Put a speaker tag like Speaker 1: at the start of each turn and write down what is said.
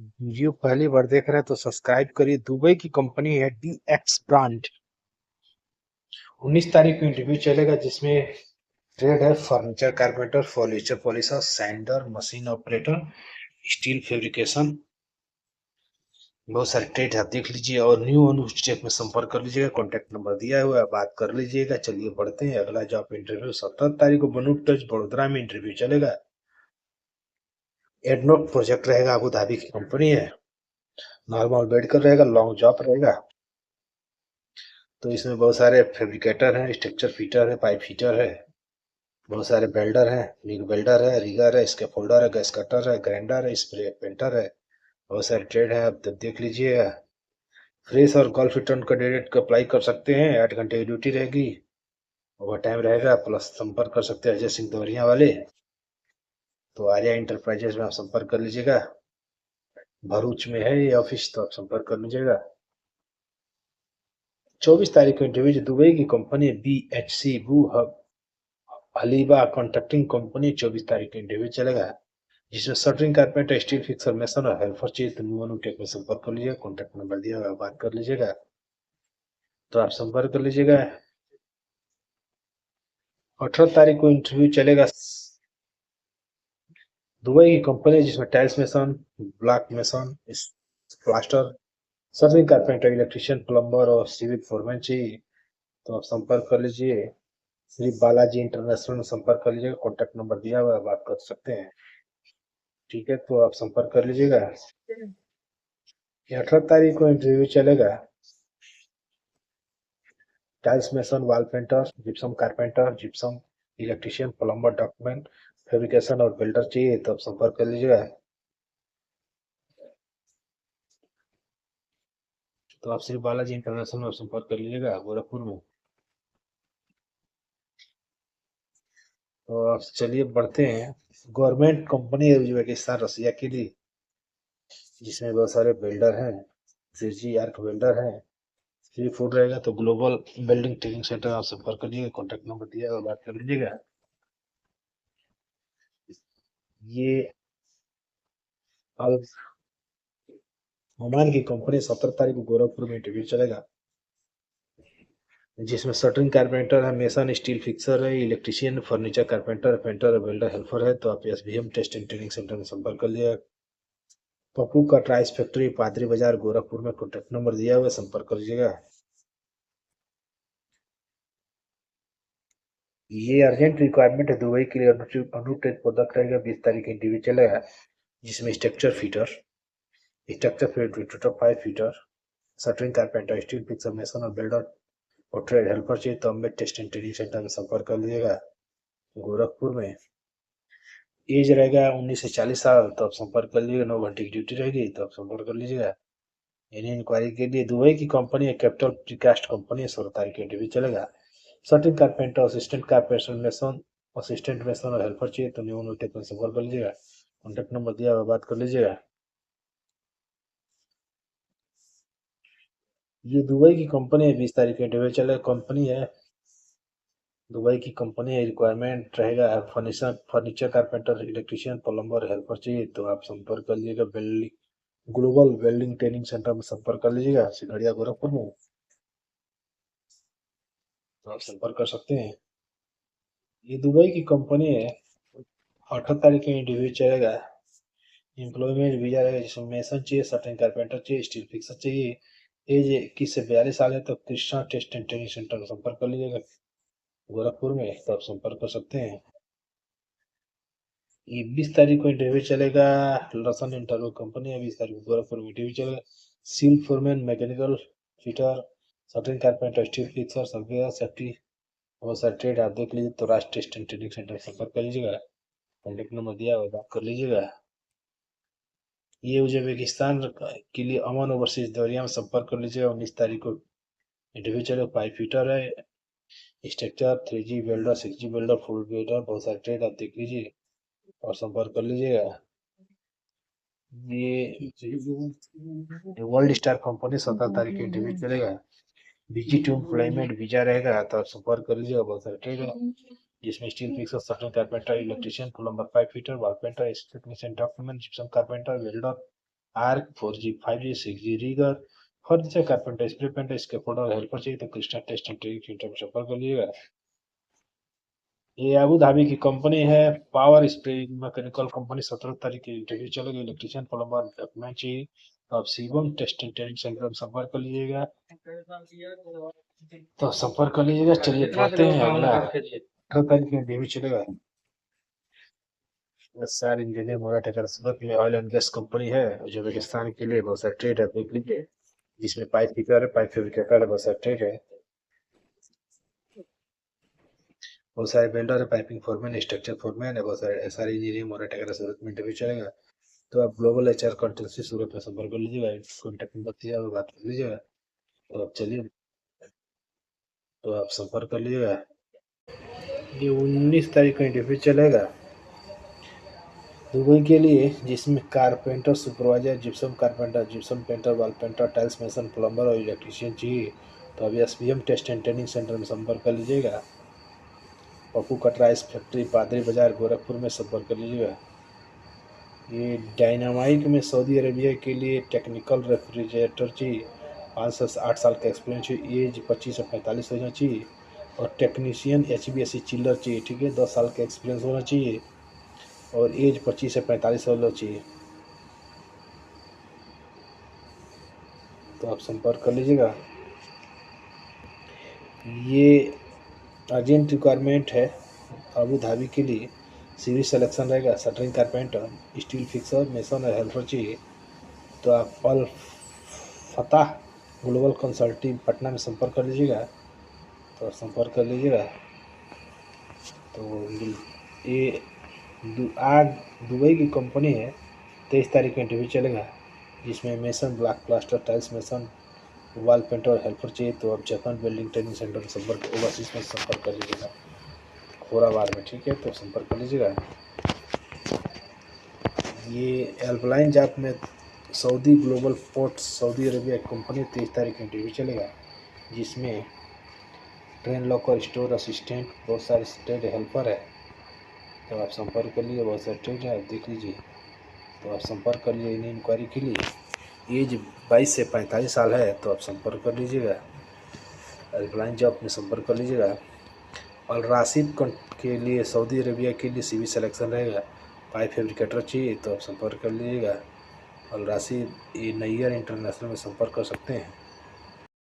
Speaker 1: Video पहली बार देख रहे हैं तो सब्सक्राइब करिए। दुबई की कंपनी है DX ब्रांड। 19 तारीख को इंटरव्यू चलेगा जिसमें ट्रेड है furniture carpenter, furniture polisher, sander, machine operator, steel fabrication. बहुत सारे ट्रेड है, आप देख लीजिए और न्यू अनुष्ठेप में संपर्क कर लीजिएगा। कॉन्टैक्ट नंबर दिया हुआ है, बात कर लीजिएगा। चलिए बढ़ते हैं अगला जॉब इंटरव्यू। 17 तारीख को बनू टच बड़ोदरा में इंटरव्यू चलेगा। एडनोक प्रोजेक्ट रहेगा, अबू धाबी की कंपनी है। नॉर्मल मेडिकल रहेगा, लॉन्ग जॉब रहेगा। तो इसमें बहुत सारे फैब्रिकेटर हैं, स्ट्रक्चर फिटर है, पाइप फिटर है, बहुत सारे वेल्डर हैं, मिग वेल्डर है, रिगर है, स्कैफोल्डर है, गैस कटर है, ग्राइंडर है, स्प्रे पेंटर है। बहुत सारे ट्रेड है, आप देख लीजिएगा। फ्रेश और गल्फ रिटर्न कैंडिडेट को अप्लाई कर सकते हैं। 8 घंटे की ड्यूटी रहेगी, ओवर टाइम रहेगा, प्लस संपर्क कर सकते हैं अजय सिंह दौरिया वाले। तो आर्या इंटरप्राइजेज में आप संपर्क कर लीजिएगा। भरूच में है ये ऑफिस, तो आप संपर्क कर लीजिएगा। 24 तारीख को इंटरव्यू दुबई की कंपनी BHC बू हलीबा कॉन्ट्रैक्टिंग कंपनी। 24 तारीख को इंटरव्यू चलेगा जिसमें shuttering carpenter, steel fixer, mason और हेल्पर चाहिए। तो न्यू टेक में संपर्क कर लीजिएगा। कॉन्टैक्ट नंबर दिया हुआ, बात कर लीजिएगा। तो आप संपर्क कर लीजिएगा। 18 तारीख को इंटरव्यू चलेगा दुबई की कंपनी जिसमें tiles mason, block mason, plaster, shuttering carpenter, electrician, plumber और सिविल फोरमैन चाहिए। तो आप संपर्क कर लीजिए। श्री बालाजी इंटरनेशनल में संपर्क कर लीजिएगा। कॉन्टैक्ट नंबर दिया हुआ है, बात कर सकते हैं। ठीक है, तो आप संपर्क कर लीजिएगा। 18 तारीख को इंटरव्यू चलेगा tiles mason, wall painter, gypsum carpenter, gypsum electrician, plumber, document fabrication और बिल्डर चाहिए। तो आप संपर्क कर लीजिएगा। तो आप श्री बालाजी इंटरनेशनल में संपर्क कर लीजिएगा, गोरखपुर में। तो आप चलिए बढ़ते हैं। गवर्नमेंट कंपनी है उज्बेकिस्तान रसिया के लिए, जिसमें बहुत सारे बिल्डर हैं। सीजी आर्क बिल्डर हैं। फ्री फूड रहेगा। तो ग्लोबल बिल्डिंग ट्रेनिंग सेंटर आप संपर्क करिएगा। कॉन्टैक्ट नंबर दिया है और बात कर लीजिएगा। ये अब ओमान की कंपनी 17 तारीख को गोरखपुर में इंटरव्यू चलेगा जिसमें शटरिंग कारपेंटर है, मेसन स्टील फिक्सर है, electrician, furniture carpenter, painter, welder, helper है। तो आप SBM test and training centre में संपर्क कर लिया। पप्पू का ट्राइस फैक्ट्री, पादरी बाजार, गोरखपुर में कॉन्टैक्ट नंबर दिया हुआ है, संपर्क कर लीजिएगा। ये अर्जेंट रिक्वायरमेंट है दुबई के लिए। अनुटेक प्रोडक्ट रहेगा। 20 तारीख इंटरव्यू चलेगा जिसमें structure fitter, pipe fitter, shuttering carpenter, steel fixer, mason और बिल्डर और ट्रेड हेल्पर चाहिए। तो अम्बेड टेस्ट एंड ट्रेनिंग सेंटर में संपर्क कर लीजिएगा, गोरखपुर में। एज रहेगा 19 से 40 साल। तो आप संपर्क कर लीजिएगा। 9 घंटे की ड्यूटी रहेगी। तो आप संपर्क कर लीजिएगा। एनी इंक्वायरी के लिए दुबई की कंपनी है, कैपिटल प्रीकास्ट कंपनी है। 16 तारीख के इंटरव्यू चलेगा। Shuttering carpenter, assistant carpenter, mason, assistant mason और हेल्पर चाहिए। तो न्यू टेक में संपर्क कर लीजिएगा। कॉन्टैक्ट नंबर दिया हुआ, बात कर लीजिएगा। ये दुबई की कंपनी है। 20 तारीख के इंटरव्यू चलेगा। कंपनी है दुबई की कंपनी है। रिक्वायरमेंट रहेगा furniture carpenter, electrician, plumber, helper चाहिए। तो आप संपर्क कर लीजिएगा। ग्लोबल वेल्डिंग ट्रेनिंग सेंटर में संपर्क कर लीजिएगा, सिंगड़िया गोरखपुर में। तो आप संपर्क कर सकते हैं। ये दुबई की कंपनी है। 18 तारीख के इंटरव्यू चलेगा। एम्प्लॉयमेंट वीजा रहेगा जिसमें मेसन चाहिए, सर्टेन कारपेंटर चाहिए, स्टील फिक्सर चाहिए। एज 21 से 42 साल है। तो Krishna test and training centre में संपर्क कर लीजिएगा, गोरखपुर में। तो आप संपर्क कर सकते हैं। ये 20 तारीख को इंटरव्यू चलेगा। लसन इंटरव्यू कंपनी है। 20 तारीख को गोरखपुर में इंटरव्यू चलेगा। Seal foreman, mechanical fitter, certain carpenter, steel fixer, surveyor, safety, बहुत सारे ट्रेड आप देख लीजिए। तो राष्ट्रीय टेस्ट एंड ट्रेनिंग सेंटर में संपर्क कर लीजिएगा। कॉन्टेक्ट नंबर दिया हुआ, बात कर लीजिएगा। ये उज्बेकिस्तान के लिए अमन ओवरसीज दौरिया में संपर्क कर लीजिएगा। 19 तारीख को इंटरव्यू चलेगा। पाइप फिटर है, structure, 3G welder, 6G welder, full welder, बहुत सारे ट्रेड आप देख लीजिए और संपर्क कर लीजिएगा। ये वर्ल्ड स्टार कंपनी 17 तारीख को इंटरव्यू चलेगा। बीजी टू एम्प्लॉयमेंट वीजा रहेगा। तो आप संपर्क कर लीजिएगा। बहुत सारे ट्रेड है जिसमें स्टील फिक्सर, सर्टन carpenter, electrician, plumber, pipe fitter, carpenter, technician, document, gypsum carpenter, welder, arc 4G 5G 6G rigger furniture carpenter spray painter scaffolder helper चाहिए तो क्रिस्टा टेस्ट एंड ट्रेनिंग सेंटर में संपर्क कर लीजिएगा। ये अबू धाबी की कंपनी है, पावर स्प्रे मैकेनिकल कंपनी। 17 तारीख की इंटरव्यू चलेगी। इलेक्ट्रिशियन प्लम्बर डॉक्यूमेंट चाहिए तो आप Shivam test and training centre में संपर्क कर लीजिएगा। तो संपर्क कर लीजिएगा। चलिए पढ़ते हैं अगला। 18 तारीख में इंटरव्यू चलेगा। एसआर इंजीनियर मोरा टेकर सूरत में ऑयल एंड गैस कंपनी है। उज्बेकिस्तान के लिए बहुत सारे ट्रेड है, देख लीजिए। जिसमें पाइप फिटर है, पाइप फेब्रिकेटर है, बहुत सारे ट्रेड है। बहुत सारे वेल्डर है, पाइपिंग फोरमैन, स्ट्रक्चर फोरमैन है, बहुत सारे एसआर इंजीनियर मोरा टेकर सूरत में इंटरव्यू चलेगा। तो आप ग्लोबल एचआर कंसल्टेंसी सूरत में संपर्क कर लीजिएगा। कॉन्टैक्ट नंबर दिया हुआ, बात कर लीजिएगा। तो आप चलिए, तो आप संपर्क कर लीजिएगा। ये 19 तारीख को इंटरव्यू चलेगा दुबई के लिए, जिसमें carpenter supervisor, gypsum carpenter, gypsum painter, wall painter, tiles mason, plumber और इलेक्ट्रीशियन चाहिए तो अभी SPM test and training centre में संपर्क कर लीजिएगा। पप्पू कटराइस फैक्ट्री पादरी बाजार गोरखपुर में संपर्क कर लीजिएगा। ये डायनामाइट में सऊदी अरेबिया के लिए टेक्निकल रेफ्रिजरेटर चाहिए। 5 से 8 साल का एक्सपीरियंस चाहिए। एज 25 से 45 होना चाहिए। और टेक्नीशियन HVAC चिल्लर चाहिए, ठीक है। 10 साल का एक्सपीरियंस होना चाहिए और एज 25 से 45 होना चाहिए। तो आप संपर्क कर लीजिएगा। ये अर्जेंट रिक्वायरमेंट है अबू धाबी के लिए। सीवी सिलेक्शन रहेगा। Shuttering carpenter, steel fixer, mason और हेल्पर चाहिए तो आप अल फताह ग्लोबल कंसल्टिंग पटना में संपर्क कर लीजिएगा। तो आप संपर्क कर लीजिएगा। तो ये आज दुबई की कंपनी है। 23 तारीख को इंटरव्यू चलेगा, जिसमें mason, block plaster, tiles mason, wall painter और हेल्पर चाहिए तो आप जापान बिल्डिंग ट्रेनिंग सेंटर में संपर्क, ओवरसीज में संपर्क कर लीजिएगा, खोराबार में, ठीक है। तो संपर्क कर लीजिएगा। ये हेल्पलाइन जॉब में Saudi global ports Saudi Arabia company 23 तारीख को इंटरव्यू चलेगा, जिसमें ट्रेन लॉकर, स्टोर असिस्टेंट, बहुत सारे ट्रेड हेल्पर है। तो आप संपर्क कर लीजिए। बहुत सारे ट्रेड है, आप देख लीजिए। तो आप संपर्क कर लीजिए इन इंक्वायरी के लिए। एज 22 से 45 साल है तो आप संपर्क कर लीजिएगा। हेल्पलाइन जॉब में संपर्क कर लीजिएगा। और राशिद के लिए सऊदी अरेबिया के लिए सीवी सिलेक्शन रहेगा। पाइप फैब्रिकेटर चाहिए तो आप संपर्क कर लीजिएगा। और राशिद ये नैयर इंटरनेशनल में संपर्क कर सकते हैं।